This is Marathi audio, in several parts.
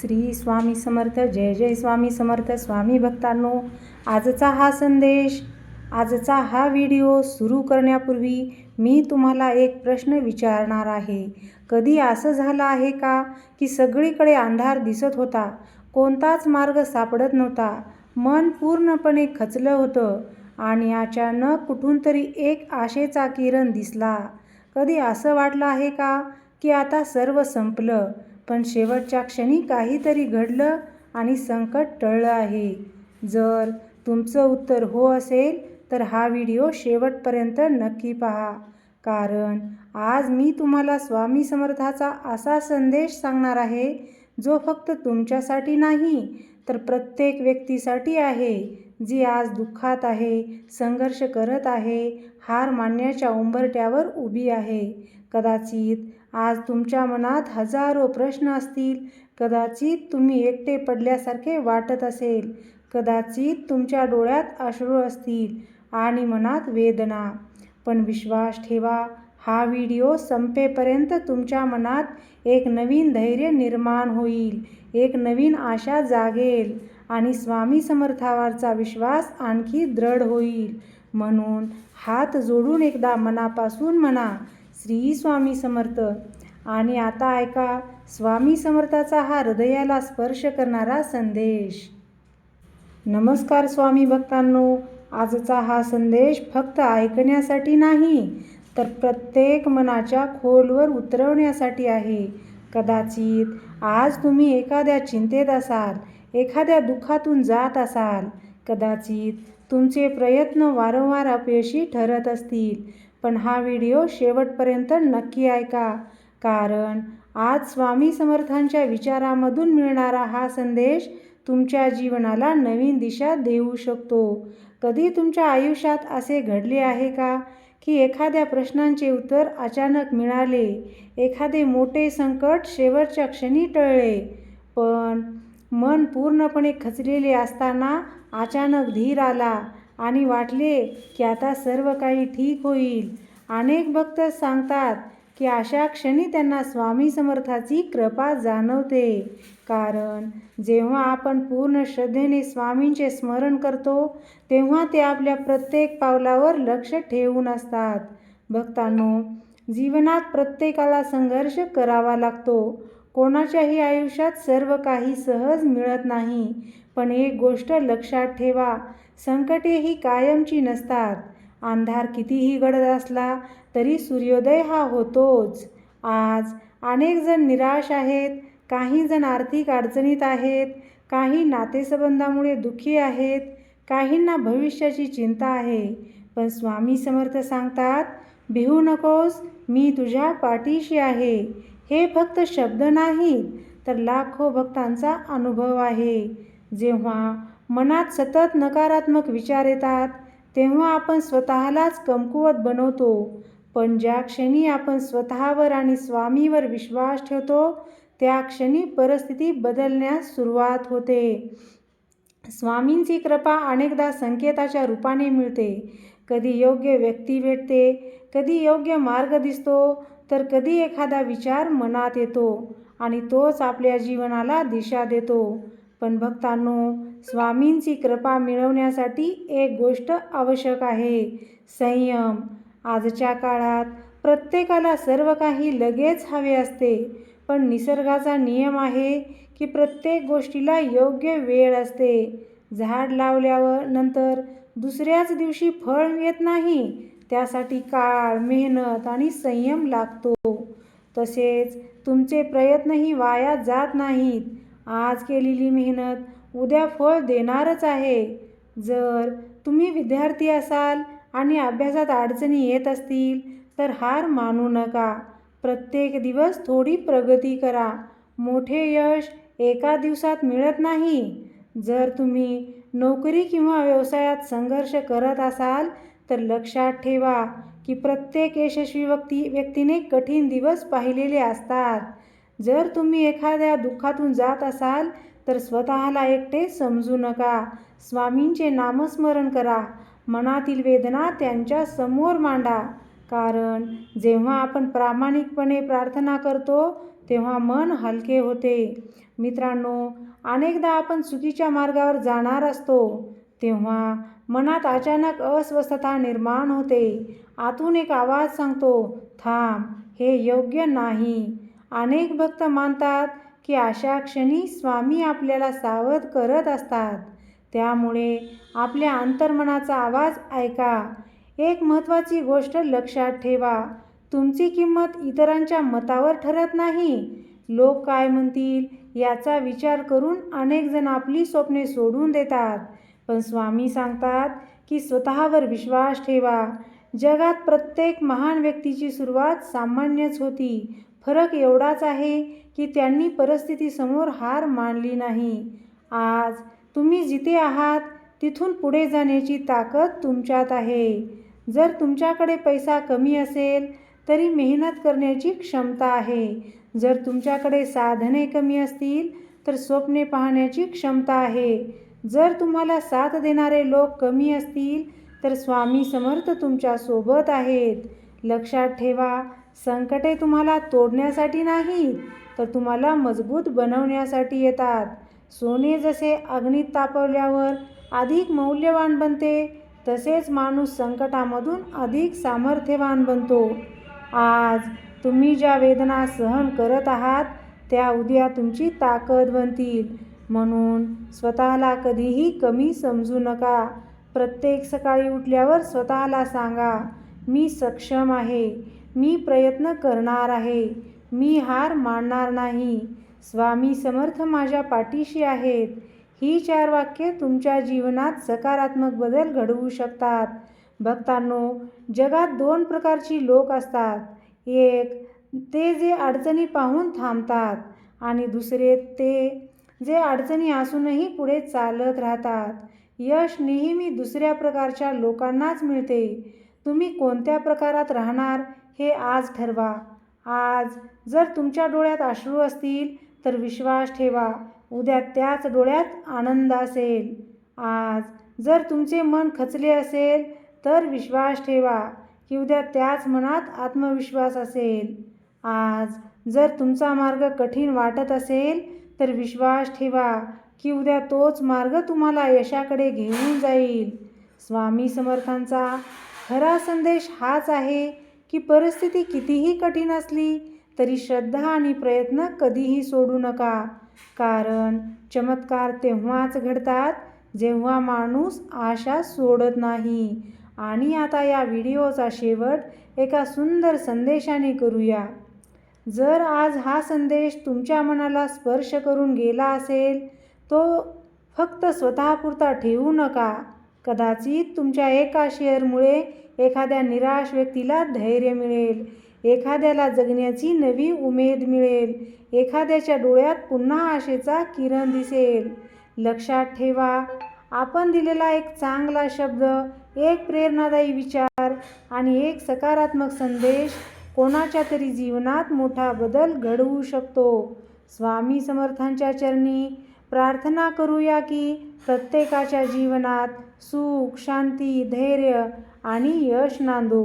श्री स्वामी समर्थ. जय जय स्वामी समर्थ. स्वामी भक्तांनो, आजचा हा संदेश, आजचा हा व्हिडिओ सुरू करण्यापूर्वी मी तुम्हाला एक प्रश्न विचारणार आहे. कधी असं झालं आहे का की सगळीकडे अंधार दिसत होता, कोणताच मार्ग सापडत नव्हता, मन पूर्णपणे खचलं होतं आणि अचानक कुठून तरी एक आशेचा किरण दिसला? कधी असं वाटलं आहे का की आता सर्व संपलं, पण शेवटच्या क्षणी काहीतरी घडलं आणि संकट टळलं आहे? जर तुमचं उत्तर हो असेल तर हा व्हिडिओ शेवटपर्यंत नक्की पहा, कारण आज मी तुम्हाला स्वामी समर्थाचा असा संदेश सांगणार आहे जो फक्त तुमच्यासाठी नाही तर प्रत्येक व्यक्तीसाठी आहे, जी आज दुःखात आहे, संघर्ष करत आहे, हार मानण्याच्या उंबरठ्यावर उभी आहे. कदाचित आज तुमच्या मनात हजारो प्रश्न असतील, कदाचित तुम्ही एकटे पडल्यासारखे वाटत असेल, कदाचित तुमच्या डोळ्यात अश्रू असतील आणि मनात वेदना. पण विश्वास ठेवा, हा व्हिडिओ संपेपर्यंत तुमच्या मनात एक नवीन धैर्य निर्माण होईल, एक नवीन आशा जागेल आणि स्वामी समर्थावरचा विश्वास आणखी दृढ होईल. म्हणून हात जोडून एकदा मनापासून म्हणा, श्री स्वामी समर्थ. आणि आता ऐका स्वामी समर्थाचा हा हृदयाला स्पर्श करणारा संदेश. नमस्कार स्वामी भक्तांनो, आजचा हा संदेश फक्त ऐकण्यासाठी नाही तर प्रत्येक मनाच्या खोलवर उतरवण्यासाठी आहे. कदाचित आज तुम्ही एखाद्या चिंतेत असाल, एखाद्या दुःखातून जात असाल, कदाचित तुमचे प्रयत्न वारंवार अपयशी ठरत असतील, पण हा व्हिडिओ शेवटपर्यंत नक्की ऐका, कारण आज स्वामी समर्थांच्या विचारामधून मिळणारा हा संदेश तुमच्या जीवनाला नवीन दिशा देऊ शकतो. कधी तुमच्या आयुष्यात असे घडले आहे का की एखाद्या प्रश्नांचे उत्तर अचानक मिळाले, एखादे मोठे संकट शेवटच्या क्षणी टळले, पण मन पूर्णपणे खचलेले असताना अचानक धीर आला आणि वाटले की आता सर्व काही ठीक होईल? अनेक भक्त सांगतात की अशा क्षणी त्यांना स्वामी समर्थाची कृपा जाणवते, कारण जेव्हा आपण पूर्ण श्रद्धेने स्वामींचे स्मरण करतो तेव्हा ते आपल्या प्रत्येक पावलावर लक्ष ठेवून असतात. भक्तांनो, जीवनात प्रत्येकाला संघर्ष करावा लागतो. कोणाच्याही आयुष्यात सर्व काही सहज मिळत नाही, पण एक गोष्ट लक्षात ठेवा, संकटे ही कायमची नसतात. अंधार कितीही गडद असला तरी सूर्योदय हा होतोच. आज अनेक जण निराश आहेत, काही जण आर्थिक अडचणीत आहेत, काही नातेसंबंधामुळे दुःखी आहेत, काहींना भविष्याची चिंता आहे. पण स्वामी समर्थ सांगतात, भिवू नकोस, मी तुझ्या पाठीशी आहे. हे फक्त शब्द नाहीत तर लाखो भक्तांचा अनुभव आहे. जेव्हा मनात सतत नकारात्मक विचार येतात तेव्हा आपण स्वतःलाच कमकुवत बनवतो, पण ज्या क्षणी आपण स्वतःवर आणि स्वामीवर विश्वास ठेवतो त्या क्षणी परिस्थिती बदलण्यास सुरुवात होते. स्वामींची कृपा अनेकदा संकेताच्या रूपाने मिळते. कधी योग्य व्यक्ती भेटते, कधी योग्य मार्ग दिसतो, तर कधी एखादा विचार मनात येतो आणि तोच आपल्या जीवनाला दिशा देतो. पण भक्तांनो, स्वामींची कृपा मिळवण्यासाठी एक गोष्ट आवश्यक आहे, संयम. आजच्या काळात प्रत्येकाला सर्व काही लगेच हवे असते, पण निसर्गाचा नियम आहे की प्रत्येक गोष्टीला योग्य वेळ असते. झाड लावल्यावर नंतर दुसऱ्याच दिवशी फळ येत नाही, त्यासाठी काळ, मेहनत आणि संयम लागतो. तसेच तुमचे प्रयत्नही वाया जात नाहीत. आज केलेली मेहनत उद्या फळ देणारच आहे. जर तुम्ही विद्यार्थी असाल आणि अभ्यासात अडचणी येत असतील तर हार मानू नका. प्रत्येक दिवस थोडी प्रगती करा. मोठे यश एका दिवसात मिळत नाही. जर तुम्ही नोकरी किंवा व्यवसायात संघर्ष करत असाल तर लक्षात ठेवा की प्रत्येक यशस्वी व्यक्तीने कठीण दिवस पाहिलेले असतात. जर तुम्ही एखाद्या दुःखातून जात असाल तर स्वतःला एकटे समजू नका. स्वामींचे नामस्मरण करा, मनातील वेदना त्यांच्या समोर मांडा, कारण जेव्हा आपण प्रामाणिकपणे प्रार्थना करतो तेव्हा मन हलके होते. मित्रांनो, अनेकदा आपण चुकीच्या मार्गावर जाणार असतो, तेव्हा मनात अचानक अस्वस्थता निर्माण होते. आतून एक आवाज सांगतो, थांब, हे योग्य नाही. अनेक भक्त मानतात की अशा क्षणी स्वामी आपल्याला सावध करत असतात. त्यामुळे आपल्या अंतर्मनाचा आवाज ऐका. एक महत्त्वाची गोष्ट लक्षात ठेवा, तुमची किंमत इतरांच्या मतावर ठरत नाही. लोक काय म्हणतील याचा विचार करून अनेक जण आपली स्वप्ने सोडून देतात. पण स्वामी सांगतात की स्वतःवर विश्वास ठेवा. जगात प्रत्येक महान व्यक्तीची सुरुवात सामान्यच होती. फरक एवढाच आहे की त्यांनी परिस्थितीसमोर हार मानली नाही. आज तुम्ही जिथे आहात तिथून पुढे जाण्याची ताकद तुमच्यात आहे. जर तुमच्याकडे पैसा कमी असेल तरी मेहनत करण्याची क्षमता आहे. जर तुमच्याकडे साधने कमी असतील तर स्वप्ने पाहण्याची क्षमता आहे. जर तुम्हाला साथ देणारे लोक कमी असतील तर स्वामी समर्थ तुमच्या सोबत आहेत. लक्षात ठेवा, संकटे तुम्हाला तोडण्यासाठी नाहीत, तर तुम्हाला मजबूत बनवण्यासाठी येतात. सोने जसे अग्नीत तापवल्यावर अधिक मौल्यवान बनते, तसेच माणूस संकटामधून अधिक सामर्थ्यवान बनतो. आज तुम्ही ज्या वेदना सहन करत आहात त्या उद्या तुमची ताकद बनतील. म्हणून स्वतःला कधीही कमी समजू नका. प्रत्येक सकाळी उठल्यावर स्वतःला सांगा, मी सक्षम आहे, मी प्रयत्न करणार आहे, मी हार मानणार नाही, स्वामी समर्थ माझ्या पाठीशी आहेत. ही 4 वाक्ये तुमच्या जीवनात सकारात्मक बदल घडवू शकतात. भक्तांनो, जगात 2 प्रकारची लोक असतात. एक ते जे अडचणी पाहून थांबतात आणि दुसरे ते जे अडचणी असूनही पुढे चालत राहतात. यश नेहमी दुसऱ्या प्रकारच्या लोकांनाच मिळते. तुम्ही कोणत्या प्रकारात राहणार हे आज ठरवा. आज जर तुमच्या डोळ्यात अश्रू असतील तर विश्वास ठेवा, उद्या त्याच डोळ्यात आनंद असेल. आज जर तुमचे मन खचले असेल तर विश्वास ठेवा की उद्या त्याच मनात आत्मविश्वास असेल. आज जर तुमचा मार्ग कठीण वाटत असेल तर विश्वास ठेवा की उद्या तोच मार्ग तुम्हाला यशाकडे घेऊन जाईल. स्वामी समर्थांचा खरा संदेश हाच आहे की परिस्थिती कितीही कठीण असली तरी श्रद्धा आणि प्रयत्न कधीही सोडू नका. कारण चमत्कार तेव्हाच घडतात जेव्हा माणूस आशा सोडत नाही. आणि आता या व्हिडिओचा शेवट एका सुंदर संदेशाने करूया. जर आज हा संदेश तुमच्या मनाला स्पर्श करून गेला असेल तो फक्त स्वतःपुरता ठेवू नका. कदाचित तुमच्या एका शेअरमुळे एखाद्या निराश व्यक्तीला धैर्य मिळेल, एखाद्याला जगण्याची नवी उमेद मिळेल, एखाद्याच्या डोळ्यात पुन्हा आशेचा किरण दिसेल. लक्षात ठेवा, आपण दिलेला एक चांगला शब्द, एक प्रेरणादायी विचार आणि एक सकारात्मक संदेश कोणाच्या तरी जीवनात मोठा बदल घडवू शकतो. स्वामी समर्थांच्या चरणी प्रार्थना करूया की प्रत्येकाच्या जीवनात सुख, शांती, धैर्य आणि यश नांदो.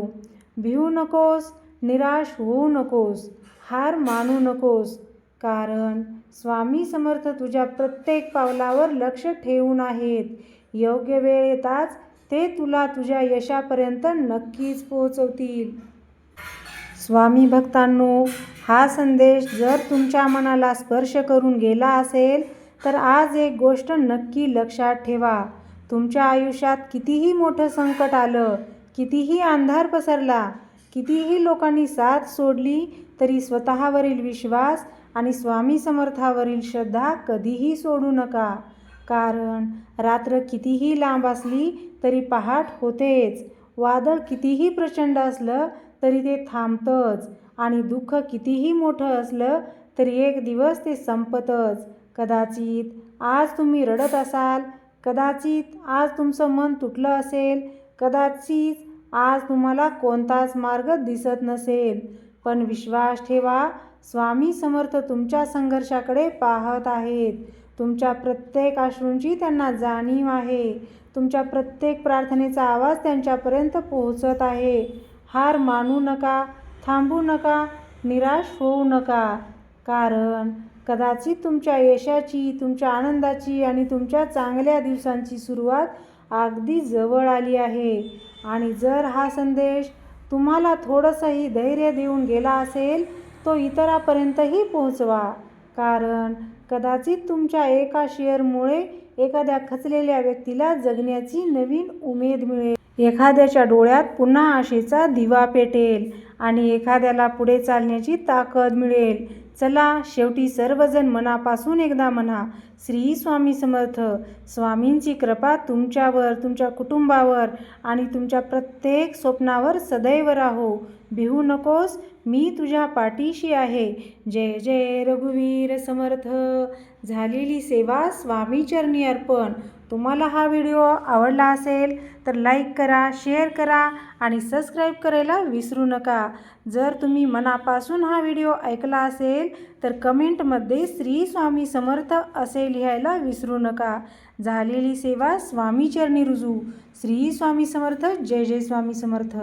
भिवू नकोस, निराश होऊ नकोस, हार मानू नकोस, कारण स्वामी समर्थ तुझ्या प्रत्येक पावलावर लक्ष ठेवून आहेत. योग्य वेळ येताच ते तुला तुझ्या यशापर्यंत नक्कीच पोहोचवतील. स्वामी भक्तांनो, हा संदेश जर तुमच्या मनाला स्पर्श करून गेला असेल तर आज एक गोष्ट नक्की लक्षात ठेवा. तुमच्या आयुष्यात कितीही मोठं संकट आलं, कितीही अंधार पसरला, कितीही लोकांनी साथ सोडली तरी स्वतःवरील विश्वास आणि स्वामी समर्थावरील श्रद्धा कधीही सोडू नका. कारण रात्र कितीही लांब असली तरी पहाट होतेच. वादळ कितीही प्रचंड असलं तरी ते थांबतंच आणि दुःख कितीही मोठं असलं तरी एक दिवस ते संपतंच. कदाचित आज तुम्ही रडत असाल, कदाचित आज तुमचं मन तुटलं असेल, कदाचित आज तुम्हाला कोणताच मार्ग दिसत नसेल, पण विश्वास ठेवा, स्वामी समर्थ तुमच्या संघर्षाकडे पाहत आहेत. तुमच्या प्रत्येक अश्रूंची त्यांना जाणीव आहे. तुमच्या प्रत्येक प्रार्थनेचा आवाज त्यांच्यापर्यंत पोहोचत आहे. हार मानू नका, थांबू नका, निराश होऊ नका, कारण कदाचित तुमच्या यशाची, तुमच्या आनंदाची आणि तुमच्या चांगल्या दिवसांची सुरुवात अगदी जवळ आली आहे. आणि जर हा संदेश तुम्हाला थोडंसंही धैर्य देऊन गेला असेल, तो इतरांपर्यंतही पोहोचवा. कारण कदाचित तुमच्या एका शेअरमुळे एखाद्या खचलेल्या व्यक्तीला जगण्याची नवीन उमेद मिळेल. एखाद्याच्या डोळ्यात पुन्हा आशेचा दिवा पेटेल आणि एखाद्याला पुढे चालण्याची ताकद मिळेल. चला, शेवटी सर्वजण मनापासून एकदा म्हणा, श्री स्वामी समर्थ. स्वामींची कृपा तुमच्यावर, तुमच्या कुटुंबावर आणि तुमच्या प्रत्येक स्वप्नावर सदैव राहो. भिवू नकोस, मी तुझ्या पाठीशी आहे. जय जय रघुवीर समर्थ. झालेली सेवा स्वामी चरणी अर्पण. तुम्हाला हा व्हिडिओ आवडला असेल तर लाईक करा, शेअर करा आणि सबस्क्राईब करायला विसरू नका. जर तुम्ही मनापासून हा व्हिडिओ ऐकला असेल तर कमेंटमध्ये श्री स्वामी समर्थ असे लिहायला विसरू नका. झालेली सेवा स्वामी चरणी रुजू. श्री स्वामी समर्थ. जय जय स्वामी समर्थ.